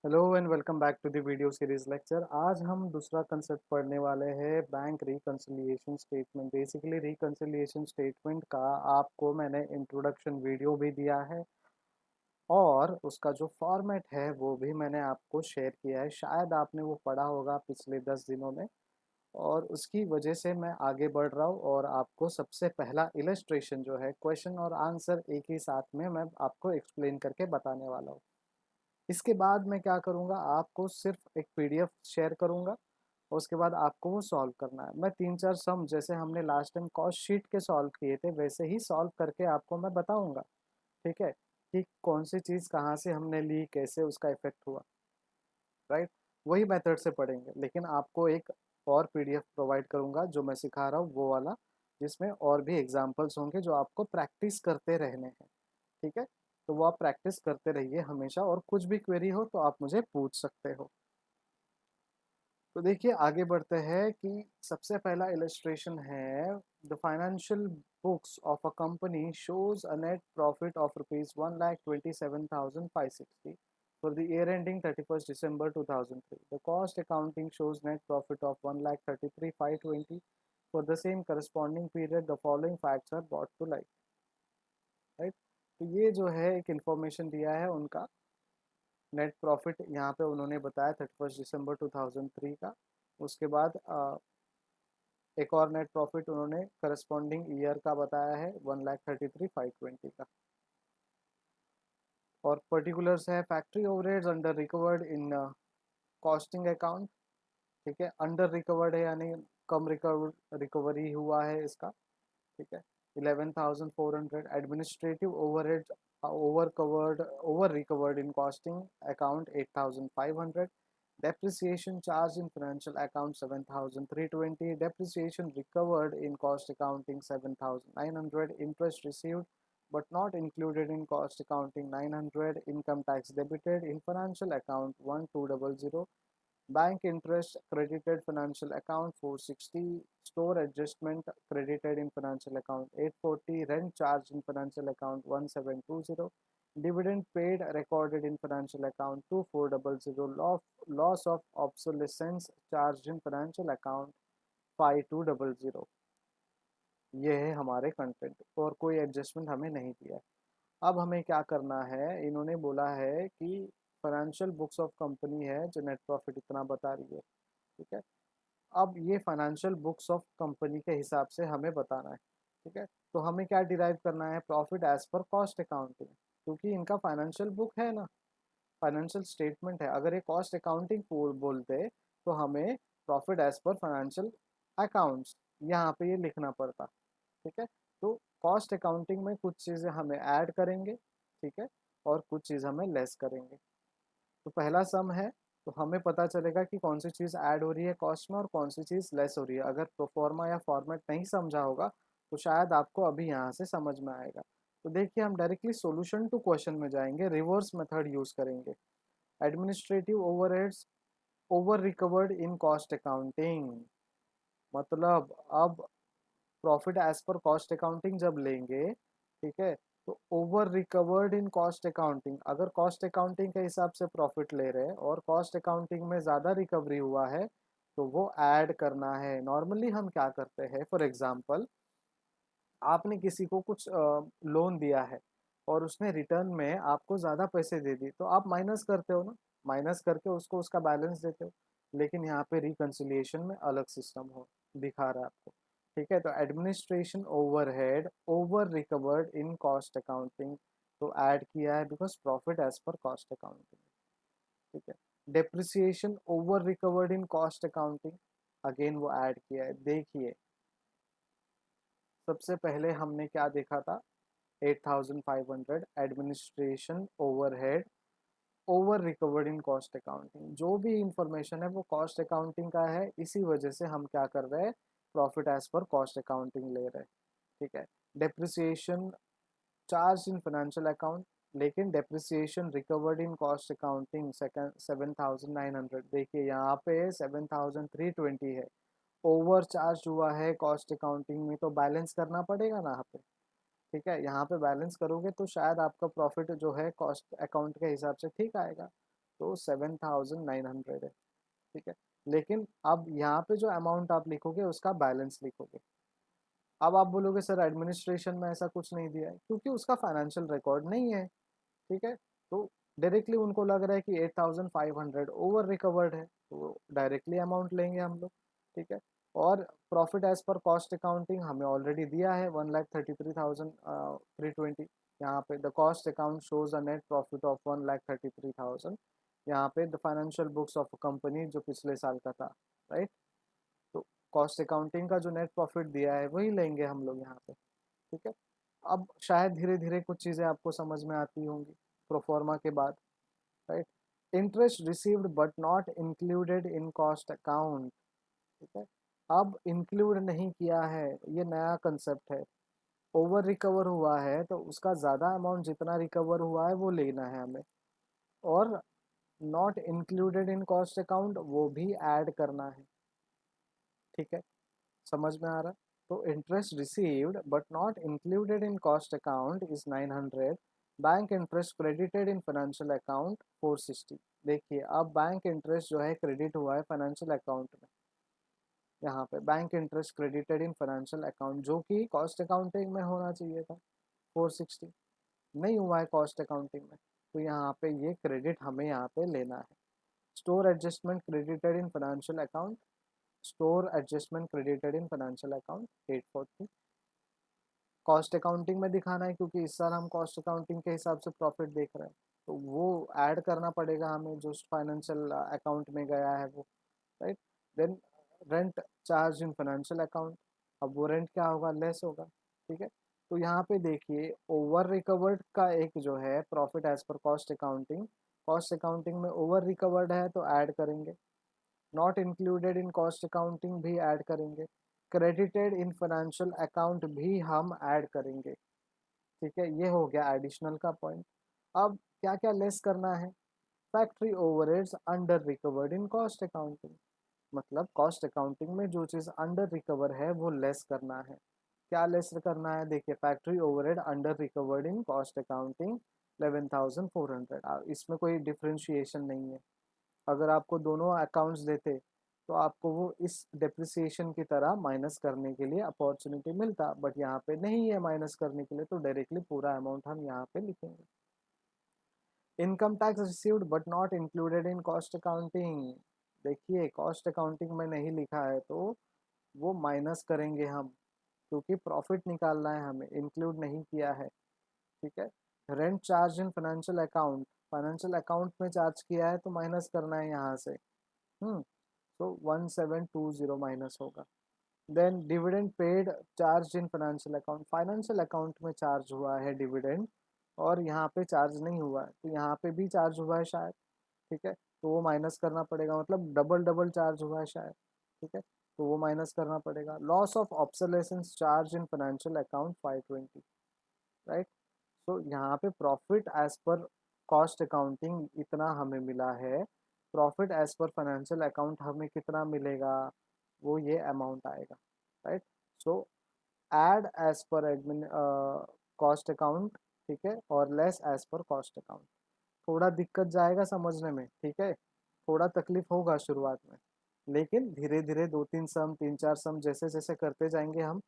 Hello and welcome back to the video series lecture. आज हम दूसरा कंसेप्ट पढ़ने वाले हैं, bank reconciliation statement. Basically reconciliation statement का आपको मैंने इंट्रोडक्शन वीडियो भी दिया है और उसका जो फॉर्मेट है वो भी मैंने आपको शेयर किया है। शायद आपने वो पढ़ा होगा पिछले 10 दिनों में, और उसकी वजह से मैं आगे बढ़ रहा हूँ और आपको सबसे पहला इलस्ट्रेशन जो है, क्वेश्चन और आंसर एक ही साथ में मैं आपको एक्सप्लेन करके बताने वाला हूँ। इसके बाद मैं क्या करूँगा, आपको सिर्फ एक पीडीएफ शेयर करूँगा और उसके बाद आपको वो सॉल्व करना है। मैं 3-4 सम जैसे हमने लास्ट टाइम कॉस्ट शीट के सॉल्व किए थे वैसे ही सॉल्व करके आपको मैं बताऊँगा, ठीक है, कि कौन सी चीज़ कहाँ से हमने ली, कैसे उसका इफेक्ट हुआ, राइट। वही मेथड से पढ़ेंगे, लेकिन आपको एक और पीडीएफ प्रोवाइड करूँगा जो मैं सिखा रहा हूँ वो वाला, जिसमें और भी एग्जाम्पल्स होंगे जो आपको प्रैक्टिस करते रहने हैं, ठीक है। तो वो आप प्रैक्टिस करते रहिए हमेशा, और कुछ भी क्वेरी हो तो आप मुझे पूछ सकते हो। तो देखिए आगे बढ़ते हैं कि सबसे पहला इलस्ट्रेशन है, the financial books of a company shows a net profit of rupees 1,27,560 for the year ending 31st December 2003. The cost accounting shows net profit of 1,33,520 for the same corresponding period. The following facts are brought to light, right. तो ये जो है एक information दिया है उनका net profit, यहाँ पे उन्होंने बताया 31 दिसंबर 2003 का। उसके बाद एक और नेट प्रॉफिट उन्होंने करस्पॉन्डिंग ईयर का बताया है 1,33,520 का। और पर्टिकुलर्स है, factory overheads under recovered in costing account, ठीक है। अंडर रिकवर्ड है यानी कम रिकवरी हुआ है इसका, ठीक है, 11,400। Administrative overhead over recovered in costing account 8,500। depreciation charged in financial account 7,320, depreciation recovered in cost accounting 7,900, interest received but not included in cost accounting 900, income tax debited in financial account 1200, bank interest credited financial account 460, store adjustment credited in financial account 840, rent charged in financial account 1720, dividend paid recorded in financial account 2400, loss of obsolescence charged in financial account 5200। ये है हमारे content, और कोई adjustment हमें नहीं दिया है। अब हमें क्या करना है, इन्होंने बोला है कि फाइनेंशियल बुक्स ऑफ कंपनी है जो नेट प्रॉफिट इतना बता रही है, ठीक है। अब ये फाइनेंशियल बुक्स ऑफ कंपनी के हिसाब से हमें बताना है, ठीक है। तो हमें क्या डिराइव करना है, profit as per cost accounting, क्योंकि इनका फाइनेंशियल बुक है ना, फाइनेंशियल स्टेटमेंट है। अगर ये कॉस्ट अकाउंटिंग बोलते तो हमें profit as per financial accounts यहाँ पे ये लिखना पड़ता, ठीक है। तो कॉस्ट अकाउंटिंग में कुछ चीज़ें हमें ऐड करेंगे, ठीक है, और कुछ चीज़ हमें लेस करेंगे। तो पहला सम है, तो हमें पता चलेगा कि कौन सी चीज़ ऐड हो रही है कॉस्ट में और कौन सी चीज़ लेस हो रही है। अगर प्रोफॉर्मा या फॉर्मेट नहीं समझा होगा तो शायद आपको अभी यहाँ से समझ में आएगा। तो देखिए हम डायरेक्टली सॉल्यूशन टू क्वेश्चन में जाएंगे, रिवर्स मेथड यूज करेंगे। Administrative overheads over recovered in cost accounting, मतलब अब profit as per cost accounting जब लेंगे, ठीक है, तो over recovered in cost accounting, अगर कॉस्ट अकाउंटिंग के हिसाब से प्रॉफिट ले रहे हैं और कॉस्ट अकाउंटिंग में ज़्यादा रिकवरी हुआ है तो वो ऐड करना है। नॉर्मली हम क्या करते हैं, फॉर एग्जांपल आपने किसी को कुछ लोन दिया है और उसने रिटर्न में आपको ज़्यादा पैसे दे दिए, तो आप माइनस करते हो ना, माइनस करके उसको उसका बैलेंस देते हो। लेकिन यहाँ पे रिकंसिलिएशन में अलग सिस्टम हो दिखा रहा है आपको, ठीक है। तो administration overhead over recovered in cost accounting, तो ऐड किया है because profit as per cost accounting, ठीक है। Depreciation over recovered in cost accounting, again वो ऐड किया है। देखिए सबसे पहले हमने क्या देखा था, 8,500 administration overhead over recovered in cost accounting. जो भी इंफॉर्मेशन है वो कॉस्ट अकाउंटिंग का है, इसी वजह से हम क्या कर रहे हैं, profit as per cost accounting ले रहे हैं, ठीक है। Depreciation charge in financial account, लेकिन depreciation recovered in cost accounting second 7,900, देखिए यहाँ पे 7,320 है, ओवर चार्ज हुआ है कॉस्ट अकाउंटिंग में, तो बैलेंस करना पड़ेगा ना यहाँ पे, ठीक है। यहाँ पे बैलेंस करोगे तो शायद आपका प्रॉफिट जो है कॉस्ट अकाउंट के हिसाब से ठीक आएगा। तो 7,900 है, ठीक है। लेकिन अब यहाँ पे जो अमाउंट आप लिखोगे उसका बैलेंस लिखोगे। अब आप बोलोगे सर एडमिनिस्ट्रेशन में ऐसा कुछ नहीं दिया है, क्योंकि उसका फाइनेंशियल रिकॉर्ड नहीं है, ठीक है। तो डायरेक्टली उनको लग रहा है कि 8,500 ओवर रिकवर्ड है, तो डायरेक्टली अमाउंट लेंगे हम लोग, ठीक है। और profit as per cost accounting हमें ऑलरेडी दिया है 1,33,320। यहाँ पे the cost account shows a net profit of 1,33,000। यहाँ पे the financial books of company जो पिछले साल का था, राइट। तो कॉस्ट अकाउंटिंग का जो नेट प्रॉफिट दिया है वही लेंगे हम लोग यहाँ पे, ठीक है। अब शायद धीरे धीरे कुछ चीज़ें आपको समझ में आती होंगी प्रोफॉर्मा के बाद, right. Interest received but not included in cost account, ठीक है। अब इंक्लूड नहीं किया है, ये नया कंसेप्ट है। ओवर रिकवर हुआ है तो उसका ज़्यादा अमाउंट जितना रिकवर हुआ है वो लेना है हमें, और not included in cost account वो भी ऐड करना है, ठीक है। समझ में आ रहा है? तो interest received but not included in cost account is 900। Bank interest credited in financial account 460। देखिए अब बैंक इंटरेस्ट जो है क्रेडिट हुआ है फाइनेंशियल अकाउंट में, यहाँ पे bank interest credited in financial account जो कि कॉस्ट अकाउंटिंग में होना चाहिए था 460, नहीं हुआ है कॉस्ट अकाउंटिंग में, तो यहाँ पे ये क्रेडिट हमें यहाँ पे लेना है। Store adjustment credited in financial account, store adjustment credited in financial account 840। Cost accounting में दिखाना है क्योंकि इस साल हम कॉस्ट अकाउंटिंग के हिसाब से प्रॉफिट देख रहे हैं, तो वो ऐड करना पड़ेगा हमें जो फाइनेंशियल अकाउंट में गया है वो, right. Then rent charge in financial account, अब वो रेंट क्या होगा, लेस होगा, ठीक है। तो यहाँ पे देखिए ओवर रिकवर्ड का एक जो है profit as per cost accounting में ओवर रिकवर्ड है तो ऐड करेंगे, not included in cost accounting भी ऐड करेंगे, क्रेडिटेड इन फाइनेंशियल अकाउंट भी हम ऐड करेंगे, ठीक है। ये हो गया एडिशनल का पॉइंट। अब क्या क्या लेस करना है, factory overheads under recovered in cost accounting, मतलब कॉस्ट अकाउंटिंग में जो चीज़ अंडर रिकवर है वो लेस करना है। क्या लेस करना है, देखिए factory overhead under recovered in cost accounting 11,400। इसमें कोई डिफ्रेंशिएशन नहीं है, अगर आपको दोनों अकाउंट्स देते तो आपको वो इस डेप्रिसिएशन की तरह माइनस करने के लिए अपॉर्चुनिटी मिलता, बट यहाँ पे नहीं है माइनस करने के लिए, तो डायरेक्टली पूरा अमाउंट हम यहाँ पे लिखेंगे। Income tax received but not included in cost accounting, देखिए कॉस्ट अकाउंटिंग में नहीं लिखा है तो वो माइनस करेंगे हम, क्योंकि प्रॉफिट निकालना है हमें, इंक्लूड नहीं किया है, ठीक है। Rent charge in financial account में चार्ज किया है तो माइनस करना है यहाँ से, तो 1720 माइनस होगा। Then dividend paid charge in financial account में चार्ज हुआ है डिविडेंड, और यहाँ पे चार्ज नहीं हुआ है, तो यहाँ पे भी चार्ज हुआ है शायद, ठीक है। तो वो माइनस करना पड़ेगा, मतलब डबल डबल चार्ज हुआ है शायद, ठीक है। तो वो माइनस करना पड़ेगा। Loss of obsolescence charge in financial account 520, right. तो यहाँ पे profit as per cost accounting इतना हमें मिला है, profit as per financial account हमें कितना मिलेगा, वो ये अमाउंट आएगा, right. So add as per admin cost account, ठीक है, और less as per cost account. थोड़ा दिक्कत जाएगा समझने में, ठीक है, थोड़ा तकलीफ होगा शुरुआत में, लेकिन धीरे धीरे दो तीन सम तीन चार सम जैसे जैसे करते जाएंगे हम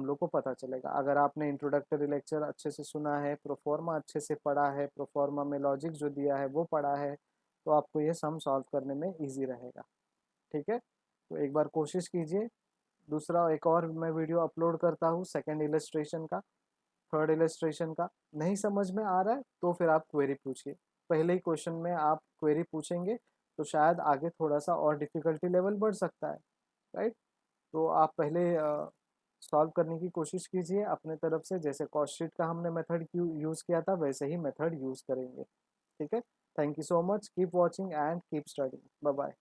लोग को पता चलेगा। अगर आपने इंट्रोडक्टरी लेक्चर अच्छे से सुना है, प्रोफॉर्मा अच्छे से पढ़ा है, प्रोफॉर्मा में लॉजिक जो दिया है वो पढ़ा है, तो आपको ये सम सॉल्व करने में इजी रहेगा, ठीक है। तो एक बार कोशिश कीजिए। दूसरा एक और मैं वीडियो अपलोड करता हूँ सेकेंड इलस्ट्रेशन का, थर्ड इलस्ट्रेशन का। नहीं समझ में आ रहा है तो फिर आप क्वेरी पूछिए, पहले ही क्वेश्चन में आप क्वेरी पूछेंगे तो शायद आगे थोड़ा सा और डिफ़िकल्टी लेवल बढ़ सकता है, राइट। तो आप पहले सॉल्व करने की कोशिश कीजिए अपने तरफ से, जैसे कॉस्ट शीट का हमने मेथड यूज़ किया था वैसे ही मेथड यूज़ करेंगे, ठीक है। Thank you so much, keep watching and keep studying, bye bye.